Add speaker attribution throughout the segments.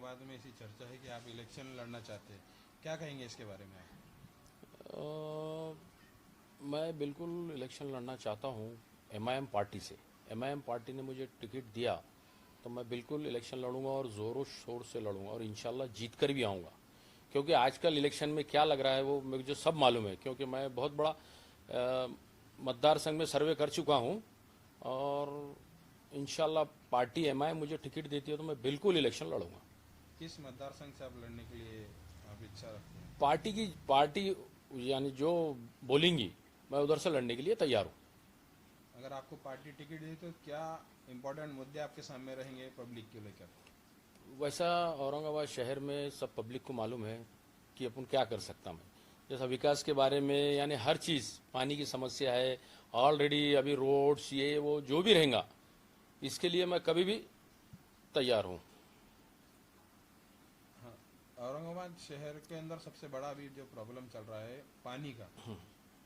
Speaker 1: औरंगाबाद में ऐसी चर्चा है कि आप इलेक्शन लड़ना चाहते हैं, क्या कहेंगे इसके बारे में आप?
Speaker 2: अ, मैं बिल्कुल इलेक्शन लड़ना चाहता हूँ एमआईएम पार्टी से। एमआईएम पार्टी ने मुझे टिकट दिया तो मैं बिल्कुल इलेक्शन लड़ूंगा और ज़ोरों शोर से लड़ूंगा और इंशाल्लाह जीत कर भी आऊँगा। क्योंकि आजकल इलेक्शन में क्या लग रहा है वो मुझे सब मालूम है, क्योंकि मैं बहुत बड़ा मतदार संघ में सर्वे कर चुका हूँ। और इंशाल्लाह पार्टी एमआईएम मुझे टिकट देती है तो मैं बिल्कुल इलेक्शन लड़ूंगा।
Speaker 1: किस मतदार संघ से आप लड़ने के लिए आप इच्छा रखते हैं?
Speaker 2: पार्टी यानी जो बोलेंगी मैं उधर से लड़ने के लिए तैयार हूँ।
Speaker 1: अगर आपको पार्टी टिकट दी तो क्या इम्पोर्टेंट मुद्दे आपके सामने रहेंगे पब्लिक के लेकर?
Speaker 2: वैसा औरंगाबाद शहर में सब पब्लिक को मालूम है कि अपन क्या कर सकता मैं। जैसा विकास के बारे में यानी हर चीज़, पानी की समस्या है ऑलरेडी, अभी रोड्स ये वो जो भी रहेगा इसके लिए मैं कभी भी तैयार हूँ।
Speaker 1: हाँ, औरंगाबाद शहर के अंदर सबसे बड़ा अभी जो प्रॉब्लम चल रहा है पानी का,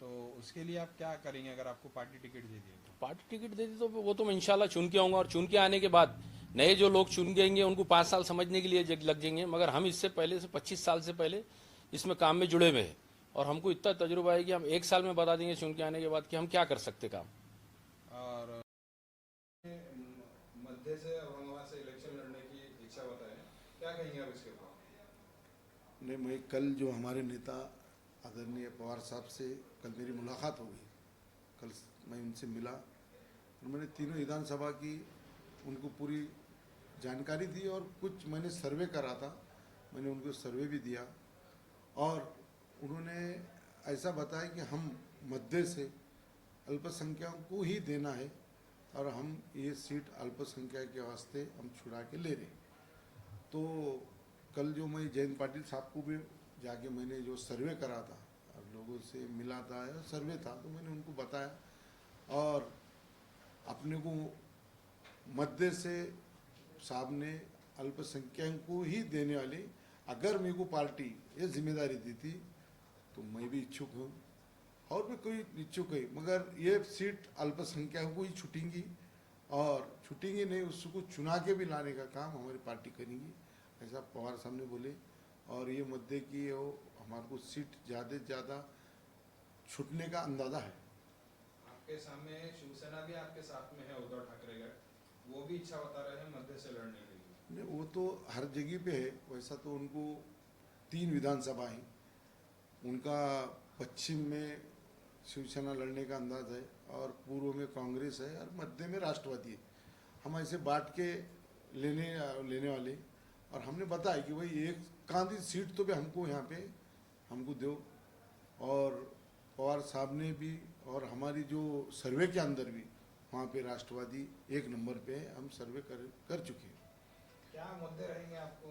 Speaker 1: तो उसके लिए आप क्या करेंगे अगर आपको पार्टी टिकट दे दिए तो?
Speaker 2: पार्टी टिकट देती तो वो तो मैं इंशाल्लाह चुन के आऊंगा और चुन के आने के बाद नए जो लोग चुन गएंगे उनको 5 साल समझने के लिए लग जाएंगे, मगर हम इससे पहले से 25 साल से पहले इसमें काम में जुड़े हुए हैं और हमको इतना तजुर्बा है कि हम 1 साल में बता देंगे चुन के आने के बाद कि हम क्या कर सकते काम।
Speaker 1: और मध्य से औरंगाबाद से इलेक्शन लड़ने की इच्छा बताएं, क्या कहेंगे आप इसके ऊपर?
Speaker 3: नहीं, मैं कल जो हमारे नेता आदरणीय पवार साहब से कल मेरी मुलाकात हो गई। कल मैं उनसे मिला और मैंने तीनों विधानसभा की उनको पूरी जानकारी दी और कुछ मैंने सर्वे करा था, मैंने उनको सर्वे भी दिया और उन्होंने ऐसा बताया कि हम मध्य से अल्पसंख्यकों को ही देना है और हम ये सीट अल्पसंख्यक के वास्ते हम छुड़ा के ले रहे हैं। तो कल जो मैं जयंत पाटिल साहब को भी जाके मैंने जो सर्वे करा था और लोगों से मिला था या सर्वे था तो मैंने उनको बताया और अपने को मध्य से साहब ने अल्पसंख्यक को ही देने वाली अगर मेरे को पार्टी ये जिम्मेदारी दी थी तो मैं भी इच्छुक हूँ और भी कोई इच्छुक है, मगर ये सीट अल्पसंख्यक को ही छूटेंगी और छूटेंगी नहीं, उसको चुना के भी लाने का काम हमारी पार्टी करेंगी, ऐसा पवार साहब ने बोले। और ये मुद्दे की वो हमारे को सीट ज़्यादा से ज़्यादा छूटने का अंदाज़ा है।
Speaker 1: आपके सामने शिवसेना भी आपके साथ में है, उद्धव ठाकरे का, वो भी इच्छा बता रहे हैं मध्य से लड़ने के लिए।
Speaker 3: नहीं, वो तो हर जगह पे है, वैसा तो उनको 3 विधानसभा है, उनका पश्चिम में शिवसेना लड़ने का अंदाज है और पूर्व में कांग्रेस है और मध्य में राष्ट्रवादी है। हम ऐसे बांट के लेने लेने वाले और हमने बताया कि भाई एक आधी सीट तो भी हमको यहाँ पे हमको दो। और पवार साहब ने भी और हमारी जो सर्वे के अंदर भी वहाँ पे राष्ट्रवादी 1 नंबर पे है, हम सर्वे कर चुके हैं।
Speaker 1: क्या मुद्दे रहेंगे आपको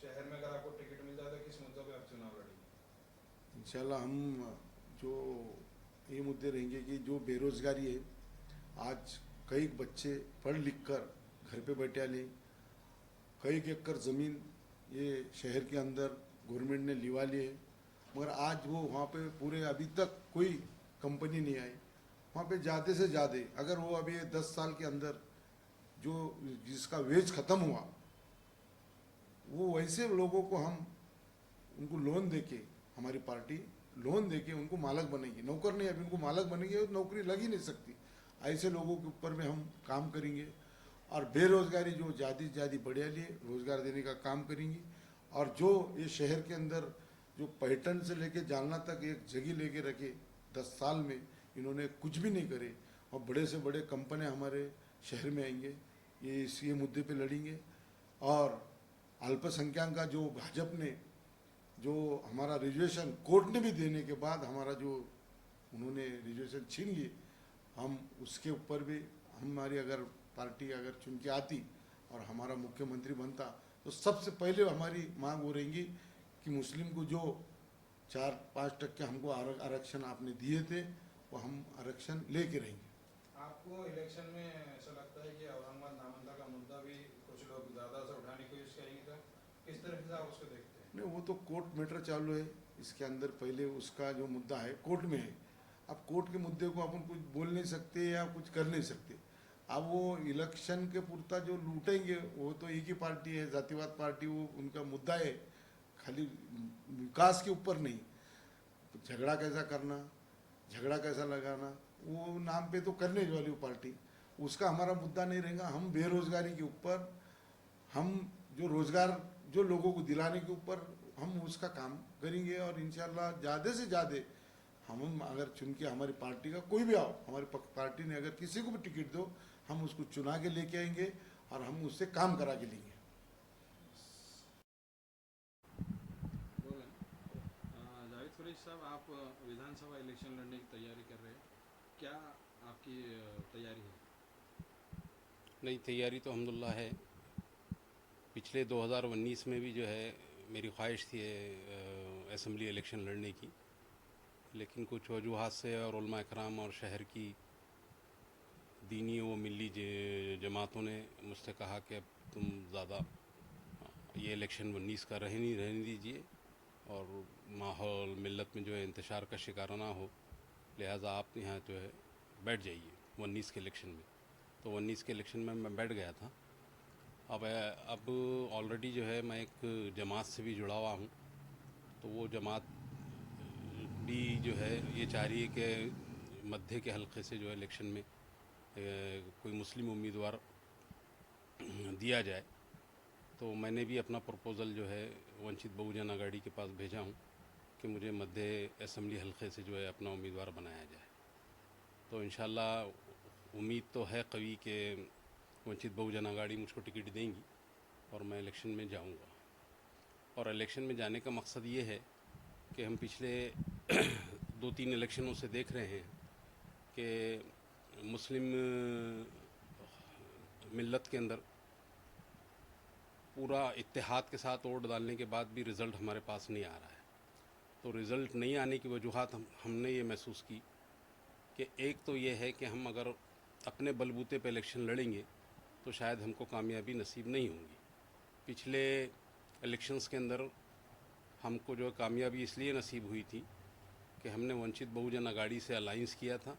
Speaker 1: शहर में अगर आपको टिकट मिल जाए तो किस मुद्दों पे आप चुनाव लड़ेंगे?
Speaker 3: इंशाल्लाह हम जो ये मुद्दे रहेंगे कि जो बेरोजगारी है, आज कई बच्चे पढ़ लिख कर घर पे बैठे ले, कई एकड़ ज़मीन ये शहर के अंदर गवर्नमेंट ने लिवा ली है, मगर आज वो वहाँ पे पूरे अभी तक कोई कंपनी नहीं आई। वहाँ पे ज़्यादा से ज़्यादा अगर वो अभी 10 साल के अंदर जो जिसका वेज ख़त्म हुआ वो वैसे लोगों को हम उनको लोन देके, हमारी पार्टी लोन देके उनको मालक बनेगी, नौकर नहीं, अभी उनको मालक बनेगी और नौकरी लग ही नहीं सकती। ऐसे लोगों के ऊपर में हम काम करेंगे और बेरोजगारी जो ज़्यादा से ज़्यादा बढ़िया लिए रोज़गार देने का काम करेंगे। और जो ये शहर के अंदर जो पर्यटन से लेके जालना तक एक जगह लेके रखे 10 साल में इन्होंने कुछ भी नहीं करे और बड़े से बड़े कंपनी हमारे शहर में आएंगे, ये मुद्दे पे लड़ेंगे। और अल्पसंख्यक का जो भाजपा ने जो हमारा रिजर्वेशन कोर्ट ने भी देने के बाद हमारा जो उन्होंने रिजर्वेशन छीन लिए, हम उसके ऊपर भी हमारी अगर पार्टी अगर चुन के आती और हमारा मुख्यमंत्री बनता तो सबसे पहले हमारी मांग हो रहेंगी कि मुस्लिम को जो 4-5% हमको आरक्षण आपने दिए थे वो हम आरक्षण लेके रहेंगे।
Speaker 1: आपको इलेक्शन में ऐसा लगता है कि औरंगाबाद नामंदा का मुद्दा भी कुछ लोग ज़्यादा से उठाने की कोशिश करेंगे, तो किस तरह से आप उसको देखते हैं?
Speaker 3: नहीं, वो तो कोर्ट मैटर चालू है, इसके अंदर पहले उसका जो मुद्दा है कोर्ट में है। अब कोर्ट के मुद्दे को अपन कुछ बोल नहीं सकते या कुछ कर नहीं सकते, अब वो इलेक्शन के पुरता जो लूटेंगे वो तो एक ही पार्टी है, जातिवाद पार्टी, वो उनका मुद्दा है खाली विकास के ऊपर नहीं। झगड़ा कैसा करना, झगड़ा कैसा लगाना, वो नाम पे तो करने वाली वो पार्टी, उसका हमारा मुद्दा नहीं रहेगा। हम बेरोजगारी के ऊपर, हम जो रोजगार जो लोगों को दिलाने के ऊपर हम उसका काम करेंगे। और इंशाल्लाह ज़्यादा से ज़्यादा हम अगर चुन के हमारी पार्टी का कोई भी आओ, हमारी पार्टी ने अगर किसी को भी टिकट दो, हम उसको चुना के लेके आएंगे और हम उससे काम करा के लेंगे।
Speaker 1: बोलें। जावेद कुरैशी साहब, आप विधानसभा इलेक्शन लड़ने की तैयारी कर रहे हैं, क्या आपकी तैयारी है?
Speaker 4: नई तैयारी तो अल्हम्दुलिल्लाह है। पिछले 2019 में भी जो है मेरी ख्वाहिश थी असेंबली इलेक्शन लड़ने की, लेकिन कुछ वजूहात से और उलमा इकराम और शहर की दीनी व मिली जमातों ने मुझसे कहा कि अब तुम ज़्यादा ये इलेक्शन 19 का रहने दीजिए और माहौल मिल्लत में जो है इंतशार का शिकार ना हो, लिहाजा आप यहाँ जो है बैठ जाइए 19 के इलेक्शन में। तो 19 के इलेक्शन में मैं बैठ गया था। अब ऑलरेडी जो है मैं एक जमात से भी जुड़ा हुआ हूँ, तो वो जमात भी जो है ये चाह रही है कि मध्य के हलके से जो है इलेक्शन में कोई मुस्लिम उम्मीदवार दिया जाए। तो मैंने भी अपना प्रपोज़ल जो है वंचित बहुजन आघाड़ी के पास भेजा हूँ कि मुझे मध्य असेंबली हलके से जो है अपना उम्मीदवार बनाया जाए। तो इंशाल्लाह उम्मीद तो है कवी कि वंचित बहुजन आघाड़ी मुझको टिकट देंगी और मैं इलेक्शन में जाऊंगा। और इलेक्शन में जाने का मकसद ये है कि हम पिछले 2-3 इलेक्शनों से देख रहे हैं कि मुस्लिम मिल्लत के अंदर पूरा इत्तेहाद के साथ वोट डालने के बाद भी रिज़ल्ट हमारे पास नहीं आ रहा है। तो रिज़ल्ट नहीं आने की वजूहात हमने ये महसूस की कि एक तो ये है कि हम अगर अपने बलबूते पे इलेक्शन लड़ेंगे तो शायद हमको कामयाबी नसीब नहीं होगी। पिछले इलेक्शंस के अंदर हमको जो कामयाबी इसलिए नसीब हुई थी कि हमने वंचित बहुजन आघाड़ी से अलाइंस किया था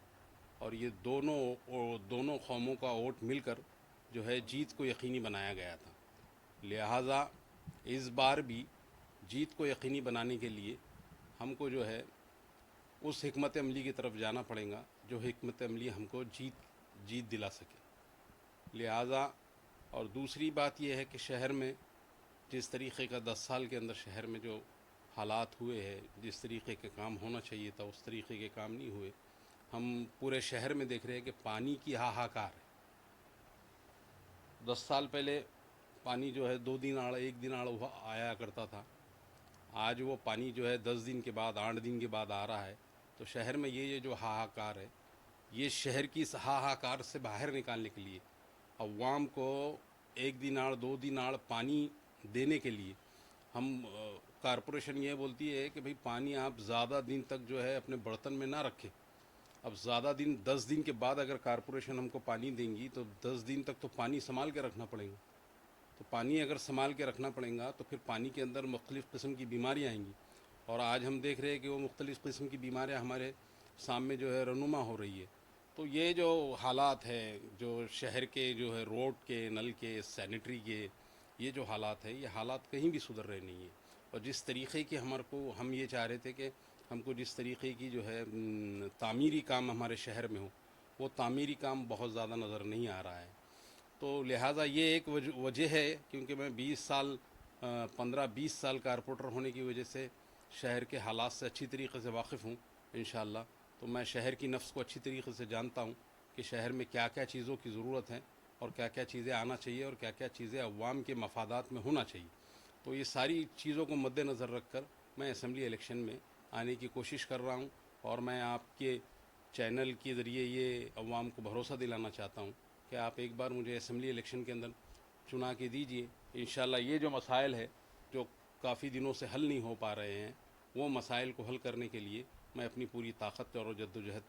Speaker 4: और ये दोनों कौमों का वोट मिलकर जो है जीत को यकीनी बनाया गया था। लिहाजा इस बार भी जीत को यकीनी बनाने के लिए हमको जो है उस हिकमत अमली की तरफ जाना पड़ेगा जो हिकमत अमली हमको जीत दिला सके। लिहाजा और दूसरी बात यह है कि शहर में जिस तरीक़े का 10 साल के अंदर शहर में जो हालात हुए हैं, जिस तरीक़े के काम होना चाहिए था उस तरीक़े के काम नहीं हुए। हम पूरे शहर में देख रहे हैं कि पानी की हाहाकार है। 10 साल पहले पानी जो है 2 दिन आड़ 1 दिन आड़ आया करता था, आज वो पानी जो है 10 दिन के बाद 8 दिन के बाद आ रहा है। तो शहर में ये जो हाहाकार है, ये शहर की इस हाहाकार से बाहर निकालने के लिए अवाम को 1 दिन आड़ 2 दिन आड़ पानी देने के लिए हम कारपोरेशन ये बोलती है कि भाई पानी आप ज़्यादा दिन तक जो है अपने बर्तन में ना रखें। अब ज़्यादा दिन 10 दिन के बाद अगर कारपोरेशन हमको पानी देंगी तो 10 दिन तक तो पानी संभाल के रखना पड़ेगा। तो पानी अगर संभाल के रखना पड़ेगा तो फिर पानी के अंदर मुख्तलिफ़ किस्म की बीमारियाँ आएंगी। और आज हम देख रहे हैं कि वो मुख्तलिफ़ किस्म की बीमारियाँ हमारे सामने जो है रनुमा हो रही है। तो ये जो हालात है, जो शहर के जो है रोड के, नल के, सैनिटरी के, ये जो हालात है, ये हालात कहीं भी सुधर रहे नहीं है। और जिस तरीक़े की हम ये चाह रहे थे कि हमको जिस तरीक़े की जो है तामीरी काम हमारे शहर में हो, वो तामीरी काम बहुत ज़्यादा नज़र नहीं आ रहा है। तो लिहाजा ये एक वजह है, क्योंकि मैं 15-20 साल कारपोरेटर होने की वजह से शहर के हालात से अच्छी तरीक़े से वाकिफ़ हूँ इंशाअल्लाह। तो मैं शहर की नफ्स को अच्छी तरीक़े से जानता हूँ कि शहर में क्या क्या चीज़ों की ज़रूरत है और क्या क्या चीज़ें आना चाहिए और क्या क्या चीज़ें अवाम के मफादात में होना चाहिए। तो ये सारी चीज़ों को मद्देनज़र रख कर मैं असम्बली इलेक्शन में आने की कोशिश कर रहा हूँ। और मैं आपके चैनल के ज़रिए ये अवाम को भरोसा दिलाना चाहता हूँ कि आप एक बार मुझे असम्बली इलेक्शन के अंदर चुना के दीजिए। इंशाअल्लाह ये जो मसाइल है जो काफ़ी दिनों से हल नहीं हो पा रहे हैं, वो मसाइल को हल करने के लिए मैं अपनी पूरी ताकत और जद्दोजहद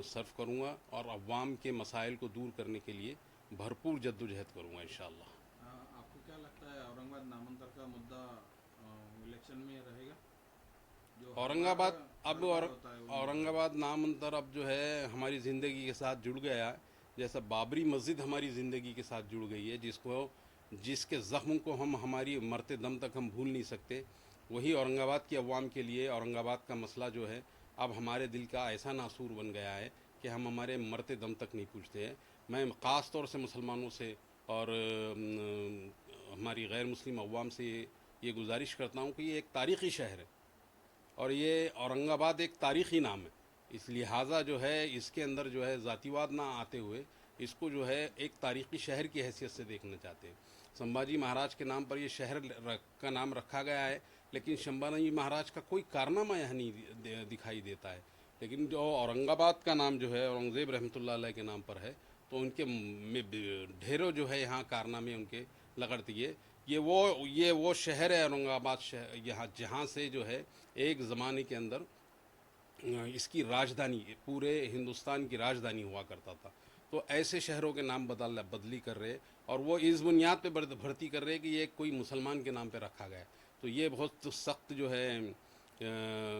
Speaker 4: सर्फ करूँगा और अवाम के मसाइल को दूर करने के लिए भरपूर जद्दोजहद करूँगा इंशाअल्लाह।
Speaker 1: आपको क्या लगता है औरंगाबाद नामांतर का मुद्दा इलेक्शन में रहेगा? जो
Speaker 4: औरंगाबाद नाम अंतर अब जो है हमारी ज़िंदगी के साथ जुड़ गया है। जैसा बाबरी मस्जिद हमारी ज़िंदगी के साथ जुड़ गई है, जिसके ज़ख्म को हम हमारी मरते दम तक हम भूल नहीं सकते, वही औरंगाबाद की अवाम के लिए औरंगाबाद का मसला जो है अब हमारे दिल का ऐसा नासूर बन गया है कि हम हमारे मरते दम तक नहीं पूछते हैं। मैं ख़ास तौर से मुसलमानों से और हमारी गैर मुस्लिम अवाम से ये गुजारिश करता हूँ कि ये एक तारीख़ी शहर है और ये औरंगाबाद एक तारीख़ी नाम है। इस लिहाजा जो है इसके अंदर जो है ज़ातिवाद ना आते हुए इसको जो है एक तारीख़ी शहर की हैसियत से देखना चाहते हैं। संभाजी महाराज के नाम पर ये शहर का नाम रखा गया है, लेकिन संभाजी महाराज का कोई कारनामा यहाँ नहीं दिखाई देता है। लेकिन जो औरंगाबाद का नाम जो है औरंगज़ेब रहमतुल्लाह अलैह के नाम पर है, तो उनके ढेरों जो है यहाँ कारनामे उनके लगड़ दिए। ये वो शहर है औरंगाबाद शहर, यहाँ जहाँ से जो है एक ज़माने के अंदर इसकी राजधानी, पूरे हिंदुस्तान की राजधानी हुआ करता था। तो ऐसे शहरों के नाम बदली कर रहे और वो इस बुनियाद पे भर्ती कर रहे कि ये कोई मुसलमान के नाम पे रखा गया है। तो ये बहुत सख्त जो है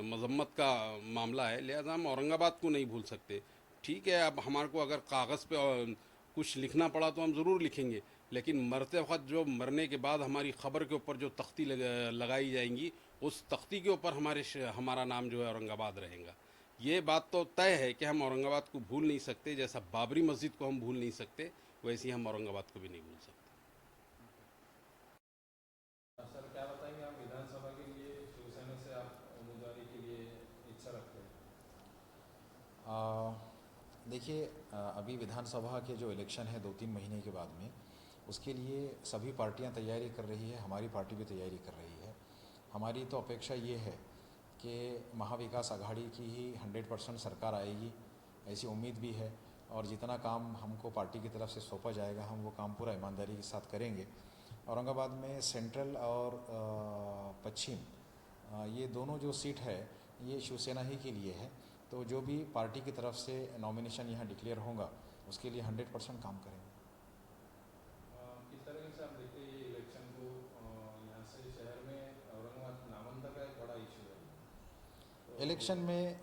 Speaker 4: मजम्मत का मामला है। लिहाजा हम औरंगाबाद को नहीं भूल सकते। ठीक है, अब हमारे को अगर कागज़ पे कुछ लिखना पड़ा तो हम ज़रूर लिखेंगे, लेकिन मरते वक्त जो मरने के बाद हमारी ख़बर के ऊपर जो तख्ती लगाई जाएंगी, उस तख्ती के ऊपर हमारा नाम जो है औरंगाबाद रहेगा। ये बात तो तय है कि हम औरंगाबाद को भूल नहीं सकते। जैसा बाबरी मस्जिद को हम भूल नहीं सकते, वैसे ही हम औरंगाबाद को भी नहीं भूल सकते।
Speaker 1: सर क्या बताएंगे, आप विधानसभा के लिए शिवसेना से आप उम्मीदवारी के लिए इच्छा रखते हैं?
Speaker 5: देखिए, अभी विधानसभा के जो इलेक्शन है 2-3 महीने के बाद में, उसके लिए सभी पार्टियां तैयारी कर रही है, हमारी पार्टी भी तैयारी कर रही है। हमारी तो अपेक्षा ये है कि महाविकास आघाड़ी की ही 100% सरकार आएगी, ऐसी उम्मीद भी है। और जितना काम हमको पार्टी की तरफ से सौंपा जाएगा, हम वो काम पूरा ईमानदारी के साथ करेंगे। औरंगाबाद में सेंट्रल और पश्चिम, ये दोनों जो सीट है ये शिवसेना ही के लिए है। तो जो भी पार्टी की तरफ से नॉमिनेशन यहाँ डिक्लेयर होगा, उसके लिए 100% काम करेंगे।
Speaker 1: किस तरह से आप देखते हैं ये इलेक्शन को? यहाँ से शहर में औरंगाबाद नामंदर का एक बड़ा इशू है। तो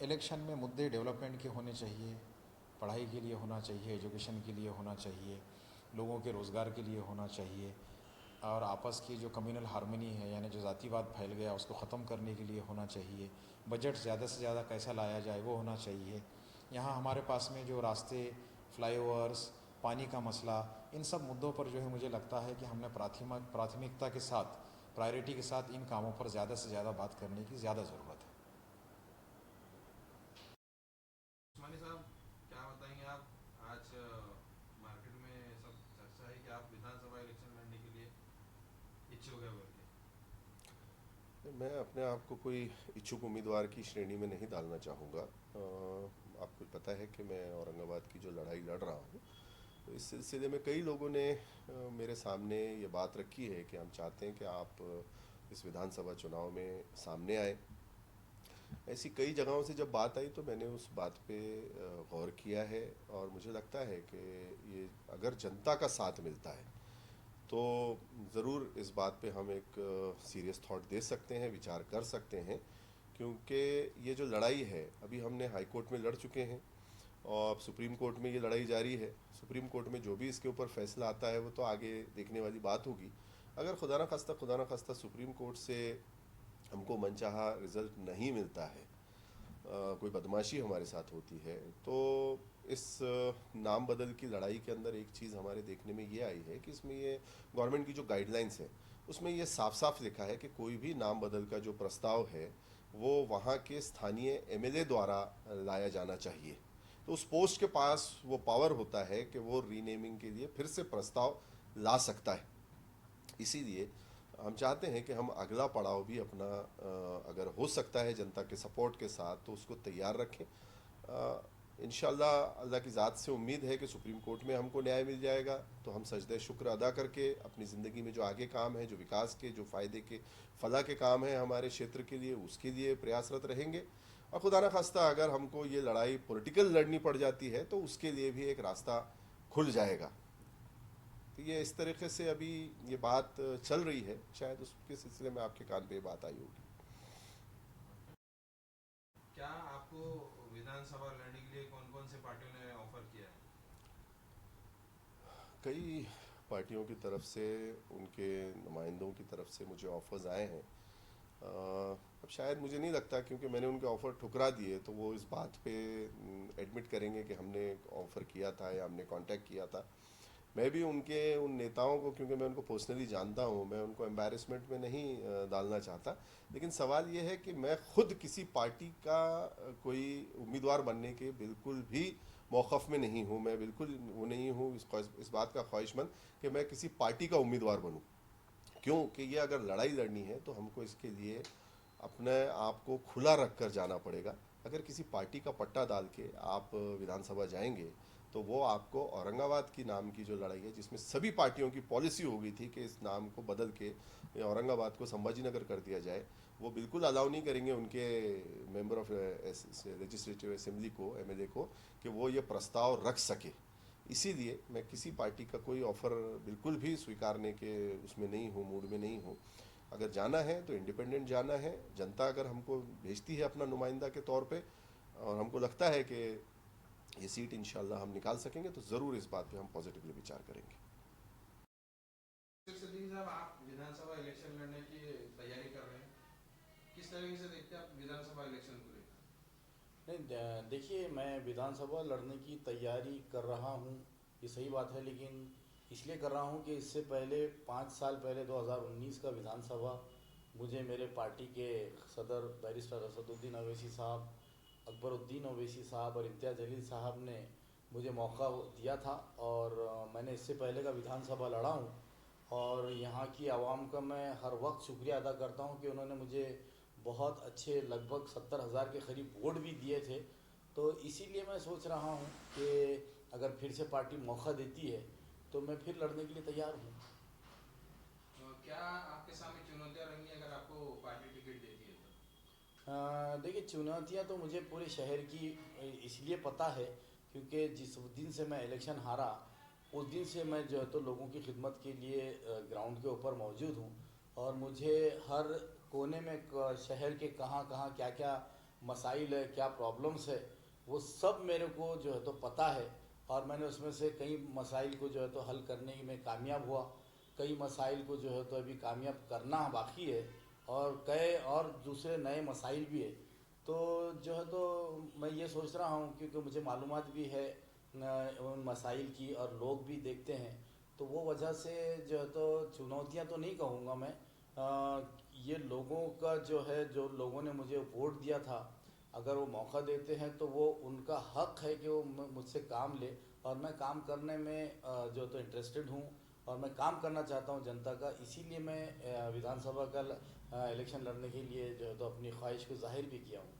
Speaker 5: इलेक्शन में मुद्दे डेवलपमेंट के होने चाहिए, पढ़ाई के लिए होना चाहिए, एजुकेशन के लिए होना चाहिए, लोगों के रोज़गार के लिए होना चाहिए, और आपस की जो कम्युनल हार्मनी है, यानी जो जातिवाद फैल गया उसको ख़त्म करने के लिए होना चाहिए। बजट ज़्यादा से ज़्यादा कैसा लाया जाए वो होना चाहिए। यहाँ हमारे पास में जो रास्ते, फ्लाईओवर्स, पानी का मसला, इन सब मुद्दों पर जो है मुझे लगता है कि हमने प्राथमिकता के साथ, प्रायोरिटी के साथ इन कामों पर ज़्यादा से ज़्यादा बात करने की ज़्यादा ज़रूरत है।
Speaker 1: उस्मानी साहब, क्या बताएंगे आप? आज मार्केट में सब चर्चा है कि आप विधानसभा इलेक्शन लड़ने के लिए इच्छुक है बोल के।
Speaker 6: मैं अपने आप को कोई इच्छुक उम्मीदवार की श्रेणी में नहीं डालना चाहूँगा। आपको पता है कि मैं औरंगाबाद की जो लड़ाई लड़ रहा हूँ, तो इस सिलसिले में कई लोगों ने मेरे सामने ये बात रखी है कि हम चाहते हैं कि आप इस विधानसभा चुनाव में सामने आए। ऐसी कई जगहों से जब बात आई तो मैंने उस बात पे गौर किया है, और मुझे लगता है कि ये अगर जनता का साथ मिलता है तो ज़रूर इस बात पे हम एक सीरियस थॉट दे सकते हैं, विचार कर सकते हैं। क्योंकि ये जो लड़ाई है, अभी हमने हाई कोर्ट में लड़ चुके हैं और अब सुप्रीम कोर्ट में ये लड़ाई जारी है। सुप्रीम कोर्ट में जो भी इसके ऊपर फैसला आता है वो तो आगे देखने वाली बात होगी। अगर खुदा न खास्ता सुप्रीम कोर्ट से हमको मनचाहा रिज़ल्ट नहीं मिलता है, कोई बदमाशी हमारे साथ होती है, तो इस नाम बदल की लड़ाई के अंदर एक चीज़ हमारे देखने में ये आई है कि इसमें ये गवर्नमेंट की जो गाइडलाइंस है उसमें ये साफ साफ लिखा है कि कोई भी नाम बदल का जो प्रस्ताव है वो वहाँ के स्थानीय एमएलए द्वारा लाया जाना चाहिए। तो उस पोस्ट के पास वो पावर होता है कि वो रीनेमिंग के लिए फिर से प्रस्ताव ला सकता है। इसीलिए हम चाहते हैं कि हम अगला पड़ाव भी अपना अगर हो सकता है जनता के सपोर्ट के साथ तो उसको तैयार रखें। इंशाल्लाह अल्लाह की ज़ात से उम्मीद है कि सुप्रीम कोर्ट में हमको न्याय मिल जाएगा, तो हम सजदे शुक्र अदा करके अपनी ज़िंदगी में जो आगे काम है, जो विकास के, जो फ़ायदे के, फलाह के काम है हमारे क्षेत्र के लिए, उसके लिए प्रयासरत रहेंगे। और खुदा न खास्ता अगर हमको ये लड़ाई पॉलिटिकल लड़नी पड़ जाती है तो उसके लिए भी एक रास्ता खुल जाएगा। तो ये इस तरीके से अभी ये बात चल रही है, शायद उसके सिलसिले में आपके कान पे बात आई होगी।
Speaker 1: क्या आपको विधानसभा लड़ने के लिए कौन कौन से पार्टियों ने ऑफर किया है?
Speaker 6: कई पार्टियों की तरफ से, उनके नुमाइंदों की तरफ से मुझे ऑफ़र्स आए हैं। अब शायद मुझे नहीं लगता, क्योंकि मैंने उनके ऑफ़र ठुकरा दिए, तो वो इस बात पे एडमिट करेंगे कि हमने ऑफ़र किया था या हमने कांटेक्ट किया था। मैं भी उन नेताओं को, क्योंकि मैं उनको पर्सनली जानता हूँ, मैं उनको एम्बैरेसमेंट में नहीं डालना चाहता। लेकिन सवाल ये है कि मैं खुद किसी पार्टी का कोई उम्मीदवार बनने के बिल्कुल भी मौक़िफ़ में नहीं हूँ। मैं बिल्कुल वो नहीं हूँ इस बात का ख्वाहिशमंद कि मैं किसी पार्टी का उम्मीदवार बनूँ। क्यों कि ये अगर लड़ाई लड़नी है तो हमको इसके लिए अपने आप को खुला रख कर जाना पड़ेगा। अगर किसी पार्टी का पट्टा डाल के आप विधानसभा जाएंगे तो वो आपको औरंगाबाद की नाम की जो लड़ाई है, जिसमें सभी पार्टियों की पॉलिसी हो गई थी कि इस नाम को बदल के औरंगाबाद को संभाजीनगर कर दिया जाए, वो बिल्कुल अलाउ नहीं करेंगे उनके मेंबर ऑफ लेजिस्लेटिव असेंबली को, एमएलए को, कि वो ये प्रस्ताव रख सके। इसीलिए मैं किसी पार्टी का कोई ऑफ़र बिल्कुल भी स्वीकारने के उसमें नहीं हूँ, मूड में नहीं हूँ। अगर जाना है तो इंडिपेंडेंट जाना है। जनता अगर हमको भेजती है अपना नुमाइंदा के तौर पे, और हमको लगता है कि ये सीट इंशाल्लाह हम निकाल सकेंगे, तो ज़रूर इस बात पे हम पॉजिटिवली विचार करेंगे।
Speaker 1: सिद्दीकी साहब, आप विधानसभा इलेक्शन लड़ने की तैयारी कर रहे हैं, किस तरीके से देखते हैं आप विधानसभा इलेक्शन को लेकर?
Speaker 2: नहीं, देखिए, मैं विधानसभा लड़ने की तैयारी कर रहा हूँ, ये सही बात है, लेकिन इसलिए कर रहा हूँ कि इससे पहले 5 साल पहले 2019 का विधानसभा मुझे मेरे पार्टी के सदर बैरिस्टर असदुद्दीन अवैसी साहब, अकबरुद्दीन अवैसी साहब और इम्तियाज़ जलील साहब ने मुझे मौका दिया था, और मैंने इससे पहले का विधानसभा लड़ा हूँ। और यहाँ की आवाम का मैं हर वक्त शुक्रिया अदा करता हूँ कि उन्होंने मुझे बहुत अच्छे लगभग 70,000 के करीब वोट भी दिए थे। तो इसीलिए मैं सोच रहा हूँ कि अगर फिर से पार्टी मौका देती है तो मैं फिर लड़ने के लिए तैयार हूँ।
Speaker 1: क्या आपके सामने चुनौतियां रहेंगी अगर आपको पार्टी टिकट देती है तो?
Speaker 2: देखिए, चुनौतियाँ तो मुझे पूरे शहर की इसलिए पता है क्योंकि जिस दिन से मैं इलेक्शन हारा उस दिन से मैं जो है तो लोगों की खिदमत के लिए ग्राउंड के ऊपर मौजूद हूँ, और मुझे हर कोने में शहर के कहाँ कहाँ क्या क्या मसाइल है, क्या प्रॉब्लम्स है, वो सब मेरे को जो है तो पता है। और मैंने उसमें से कई मसाइल को जो है तो हल करने में कामयाब हुआ, कई मसाइल को जो है तो अभी कामयाब करना बाकी है, और कई और दूसरे नए मसाइल भी है। तो जो है तो मैं ये सोच रहा हूँ, क्योंकि मुझे मालूमात भी है उन मसाइल की, और लोग भी देखते हैं, तो वो वजह से जो है तो चुनौतियाँ तो नहीं कहूँगा मैं। ये लोगों का जो है, जो लोगों ने मुझे वोट दिया था, अगर वो मौका देते हैं तो वो उनका हक है कि वो मुझसे काम ले, और मैं काम करने में जो तो इंटरेस्टेड हूँ, और मैं काम करना चाहता हूँ जनता का। इसीलिए मैं विधानसभा का इलेक्शन लड़ने के लिए जो है तो अपनी ख्वाहिश को जाहिर भी किया हूँ।